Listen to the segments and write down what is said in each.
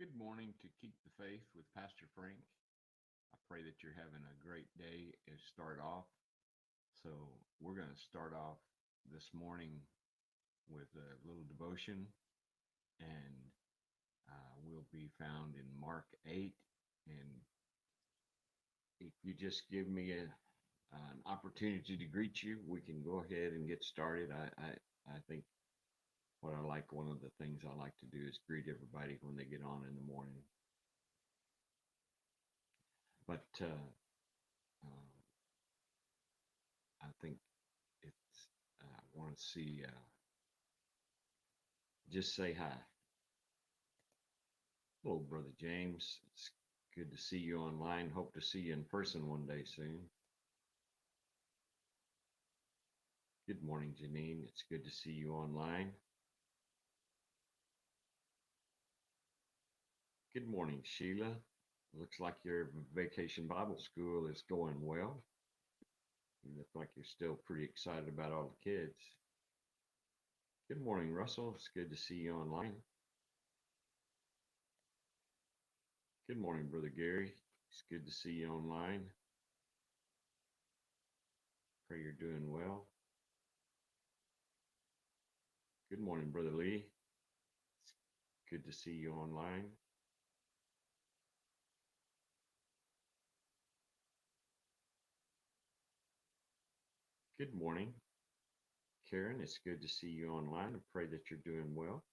Good morning to Keep the Faith with Pastor Frank. I pray that you're having a great day as start off. So, we're going to start off this morning with a little devotion, and we'll be found in Mark 8. And if you just give me an opportunity to greet you, we can go ahead and get started. I think one of the things I like to do is greet everybody when they get on in the morning. But I think it's, I want to see, just say hi. Hello, Brother James. It's good to see you online. Hope to see you in person one day soon. Good morning, Janine. It's good to see you online. Good morning, Sheila. Looks like your vacation Bible school is going well. You look like you're still pretty excited about all the kids. Good morning, Russell. It's good to see you online. Good morning, Brother Gary. It's good to see you online. Pray you're doing well. Good morning, Brother Lee. It's good to see you online. Good morning, Karen. It's good to see you online. I pray that you're doing well.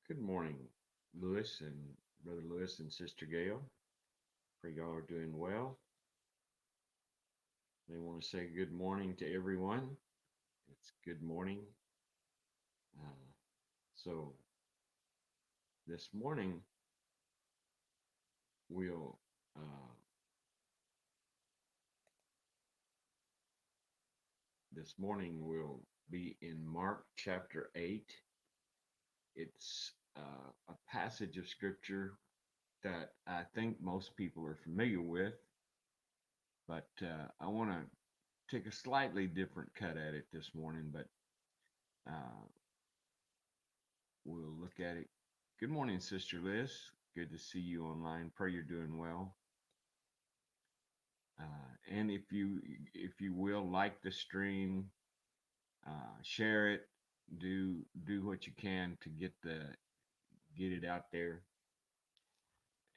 Good morning, Lewis and Brother Lewis and Sister Gail. Pray y'all are doing well. They want to say good morning to everyone. It's good morning. So this morning we'll be in Mark chapter 8. It's a passage of scripture that I think most people are familiar with, but I want to take a slightly different cut at it this morning, but we'll look at it. Good morning, Sister Liz. Good to see you online. Pray you're doing well. And if you will like the stream, share it, do what you can to get it out there.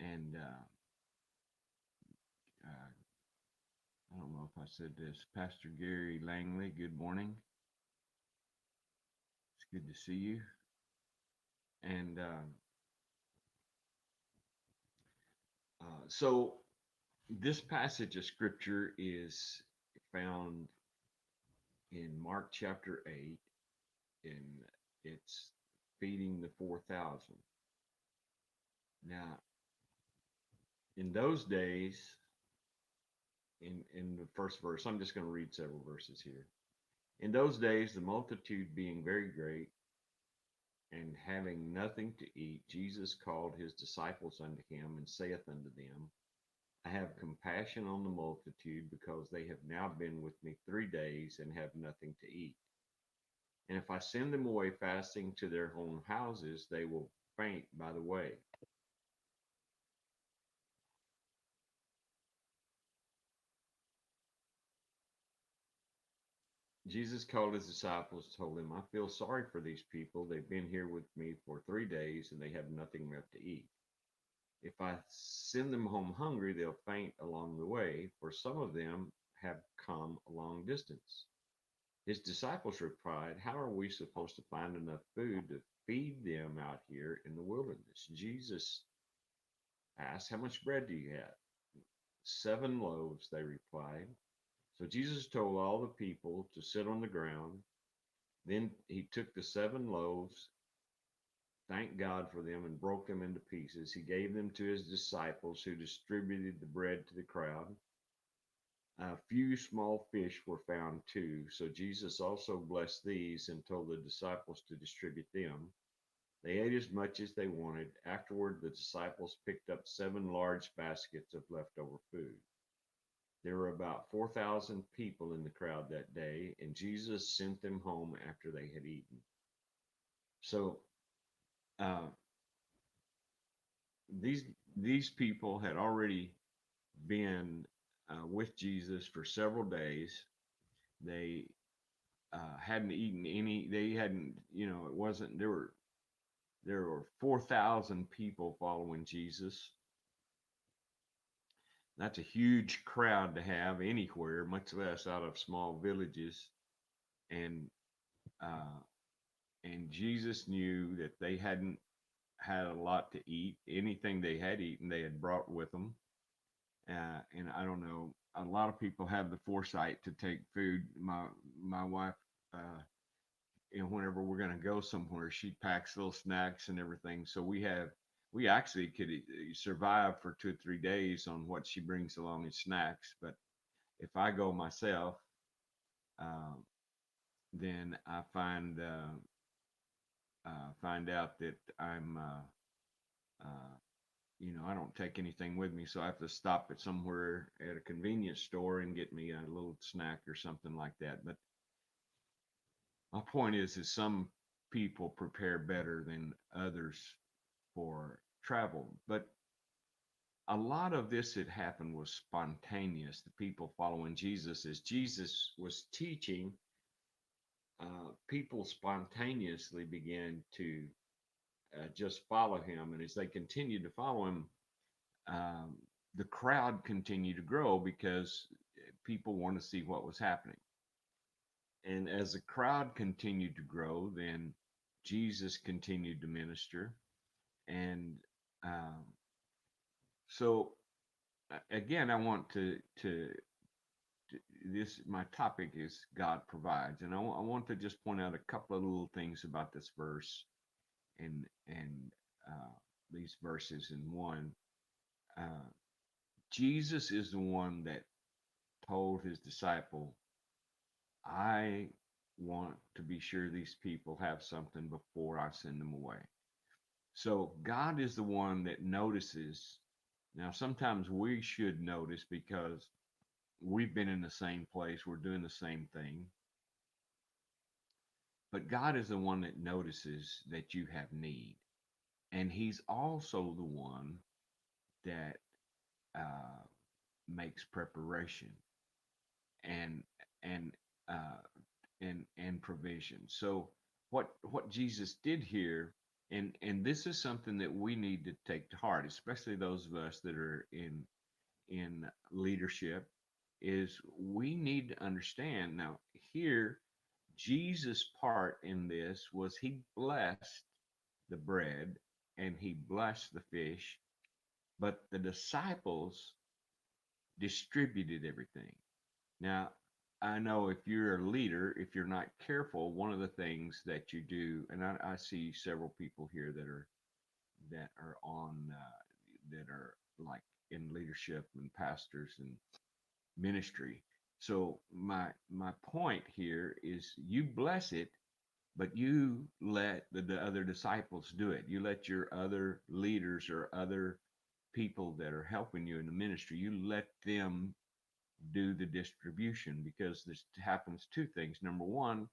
And I don't know if I said this, Pastor Gary Langley. Good morning. It's good to see you. And so this passage of scripture is found in Mark chapter 8, and it's feeding the 4,000. Now, in those days, in the first verse, I'm just going to read several verses here. In those days, the multitude being very great, and having nothing to eat, Jesus called his disciples unto him, and saith unto them, I have compassion on the multitude, because they have now been with me 3 days, and have nothing to eat. And if I send them away fasting to their own houses, they will faint by the way. Jesus called his disciples, told them, I feel sorry for these people. They've been here with me for 3 days, and they have nothing left to eat. If I send them home hungry, they'll faint along the way, for some of them have come a long distance. His disciples replied, how are we supposed to find enough food to feed them out here in the wilderness? Jesus asked, how much bread do you have? 7 loaves, they replied. So Jesus told all the people to sit on the ground. Then he took the 7 loaves, thanked God for them, and broke them into pieces. He gave them to his disciples, who distributed the bread to the crowd. A few small fish were found too. So Jesus also blessed these and told the disciples to distribute them. They ate as much as they wanted. Afterward, the disciples picked up 7 large baskets of leftover food. There were about 4,000 people in the crowd that day, and Jesus sent them home after they had eaten. So uh, these these people had already been with Jesus for several days. They hadn't eaten any. They hadn't, it wasn't. There were 4,000 people following Jesus. That's a huge crowd to have anywhere, much less out of small villages. And uh, and Jesus knew that they hadn't had a lot to eat. Anything they had eaten, they had brought with them. And I don't know, a lot of people have the foresight to take food. My wife, whenever we're going to go somewhere, she packs little snacks and everything. So we actually could survive for 2 or 3 days on what she brings along as snacks. But if I go myself, uh, then I find out that uh, I don't take anything with me, so I have to stop at somewhere at a convenience store and get me a little snack or something like that. But my point is some people prepare better than others for travel. But a lot of this that happened was spontaneous. The people following Jesus, as Jesus was teaching, people spontaneously began to just follow him. And as they continued to follow him, um, the crowd continued to grow because people want to see what was happening. And as the crowd continued to grow, then Jesus continued to minister. And um, so, again, I want to this, my topic is God provides. And I want to just point out a couple of little things about this verse and these verses in one. Uh, Jesus is the one that told his disciple, I want to be sure these people have something before I send them away. So God is the one that notices. Now, sometimes we should notice because we've been in the same place, we're doing the same thing. But God is the one that notices that you have need. And he's also the one that uh, makes preparation and and uh, and provision. So what Jesus did here, and this is something that we need to take to heart, especially those of us that are in leadership, is we need to understand now here Jesus' part in this was he blessed the bread and he blessed the fish, but the disciples distributed everything. Now, I know if you're a leader, if you're not careful, one of the things that you do, and I see several people here that are on that are like in leadership and pastors and ministry. So my point here is you bless it, but you let the other disciples do it. You let your other leaders or other people that are helping you in the ministry, you let them do the distribution because this happens two things. Number one,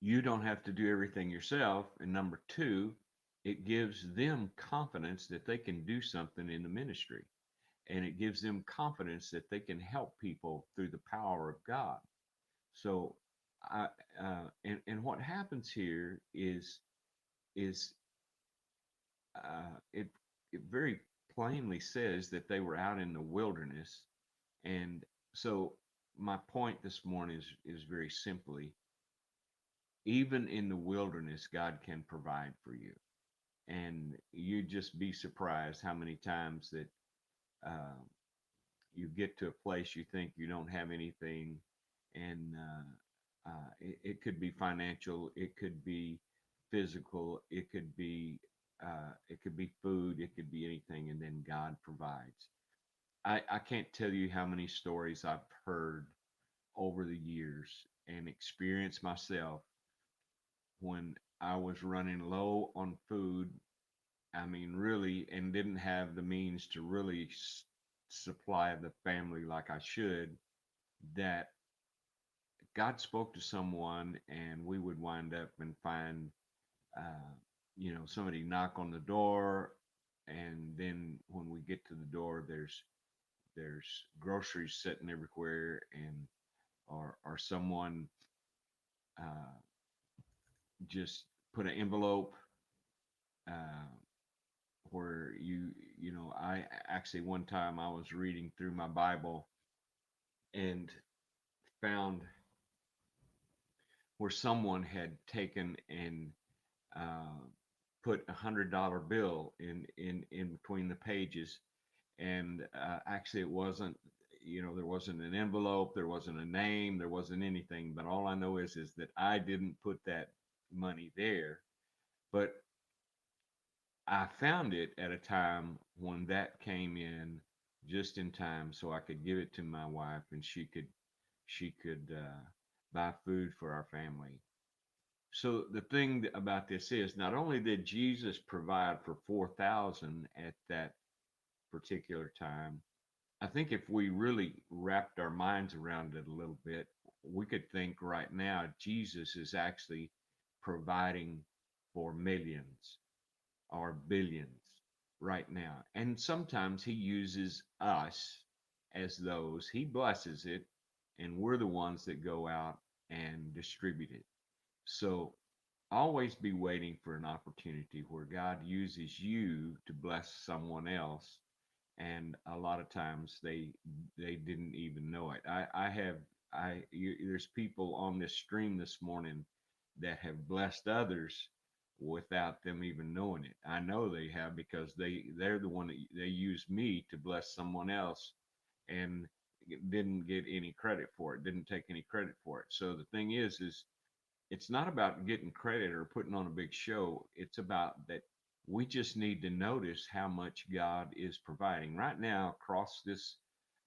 you don't have to do everything yourself. And number two, it gives them confidence that they can do something in the ministry. And it gives them confidence that they can help people through the power of God. So, I, and what happens here is it very plainly says that they were out in the wilderness. And so my point this morning is very simply, even in the wilderness, God can provide for you. And you just be surprised how many times that uh, you get to a place you think you don't have anything, and it could be financial, it could be physical, it could be food, it could be anything, and then God provides. I can't tell you how many stories I've heard over the years and experienced myself when I was running low on food. I mean, really, and didn't have the means to really supply the family like I should, that God spoke to someone and we would wind up and find, uh, somebody knock on the door. And then when we get to the door, there's groceries sitting everywhere, and or someone uh, just put an envelope uh, where I actually, one time I was reading through my Bible and found where someone had taken and uh, put $100 bill in between the pages, and actually it wasn't, there wasn't an envelope, there wasn't a name, there wasn't anything, but all I know is that I didn't put that money there. But I found it at a time when that came in just in time so I could give it to my wife and she could buy food for our family. So the thing about this is, not only did Jesus provide for 4,000 at that particular time, I think if we really wrapped our minds around it a little bit, we could think right now Jesus is actually providing for millions or billions right now. And sometimes he uses us as those, he blesses it, and we're the ones that go out and distribute it. So always be waiting for an opportunity where God uses you to bless someone else. And a lot of times they didn't even know it. I have there's people on this stream this morning that have blessed others without them even knowing it. I know they have, because they're the one that they use me to bless someone else, and didn't get any credit for it, didn't take any credit for it. So the thing is it's not about getting credit or putting on a big show. It's about that we just need to notice how much God is providing. Right now, across this,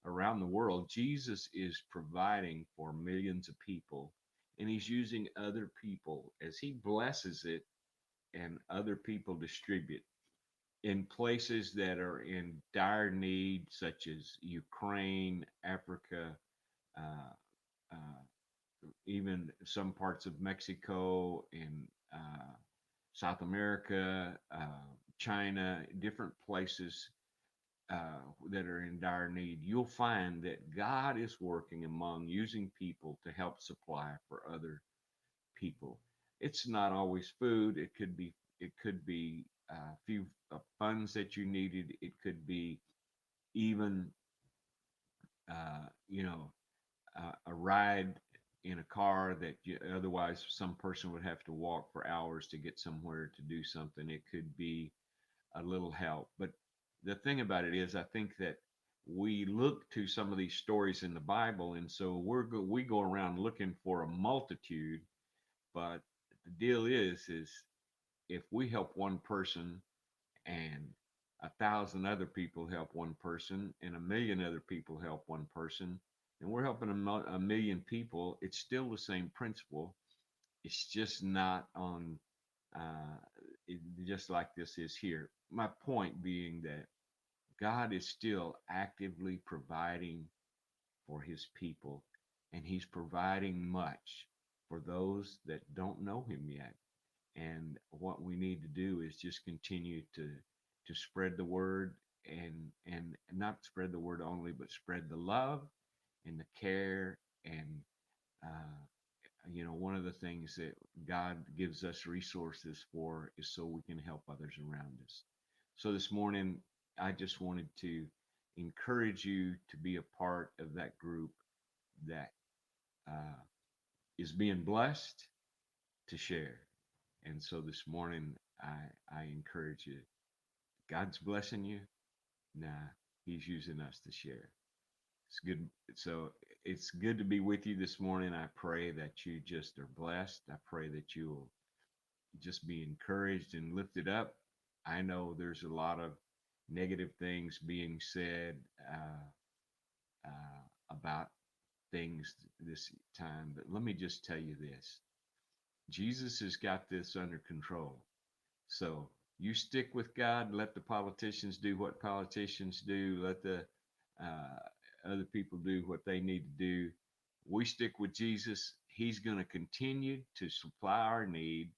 around the world, Jesus is providing for millions of people, and he's using other people as he blesses it, and other people distribute in places that are in dire need, such as Ukraine, Africa, uh, uh, even some parts of Mexico and South America, China, different places that are in dire need. You'll find that God is working among using people to help supply for other people. It's not always food. It could be a few funds that you needed. It could be even you know a ride in a car that otherwise some person would have to walk for hours to get somewhere to do something. It could be a little help. But the thing about it is, I think that we look to some of these stories in the Bible, and so we go around looking for a multitude. But the deal is if we help one person, and 1,000 other people help one person, and a million other people help one person, and we're helping a million people, it's still the same principle. It's just not on, uh, just like this is here. My point being that God is still actively providing for his people, and he's providing much for those that don't know him yet. And what we need to do is just continue to spread the word, and not spread the word only, but spread the love and the care. And uh, one of the things that God gives us resources for is so we can help others around us. So this morning, I just wanted to encourage you to be a part of that group that uh, is being blessed to share. And so this morning, I encourage you. God's blessing you. Nah, he's using us to share. It's good. So it's good to be with you this morning. I pray that you just are blessed. I pray that you will just be encouraged and lifted up. I know there's a lot of negative things being said about things this time, but let me just tell you this: Jesus has got this under control. So you stick with God. Let the politicians do what politicians do. Let the Other people do what they need to do. We stick with Jesus. He's going to continue to supply our need,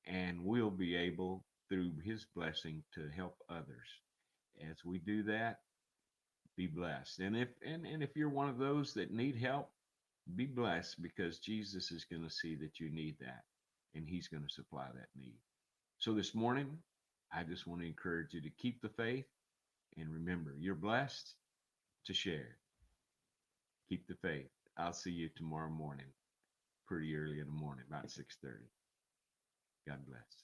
and we'll be able, through His blessing, to help others. As we do that, be blessed. And if you're one of those that need help, be blessed, because Jesus is going to see that you need that, and He's going to supply that need. So this morning, I just want to encourage you to keep the faith, and remember, you're blessed to share. Keep the faith. I'll see you tomorrow morning, pretty early in the morning, about 6:30. God bless.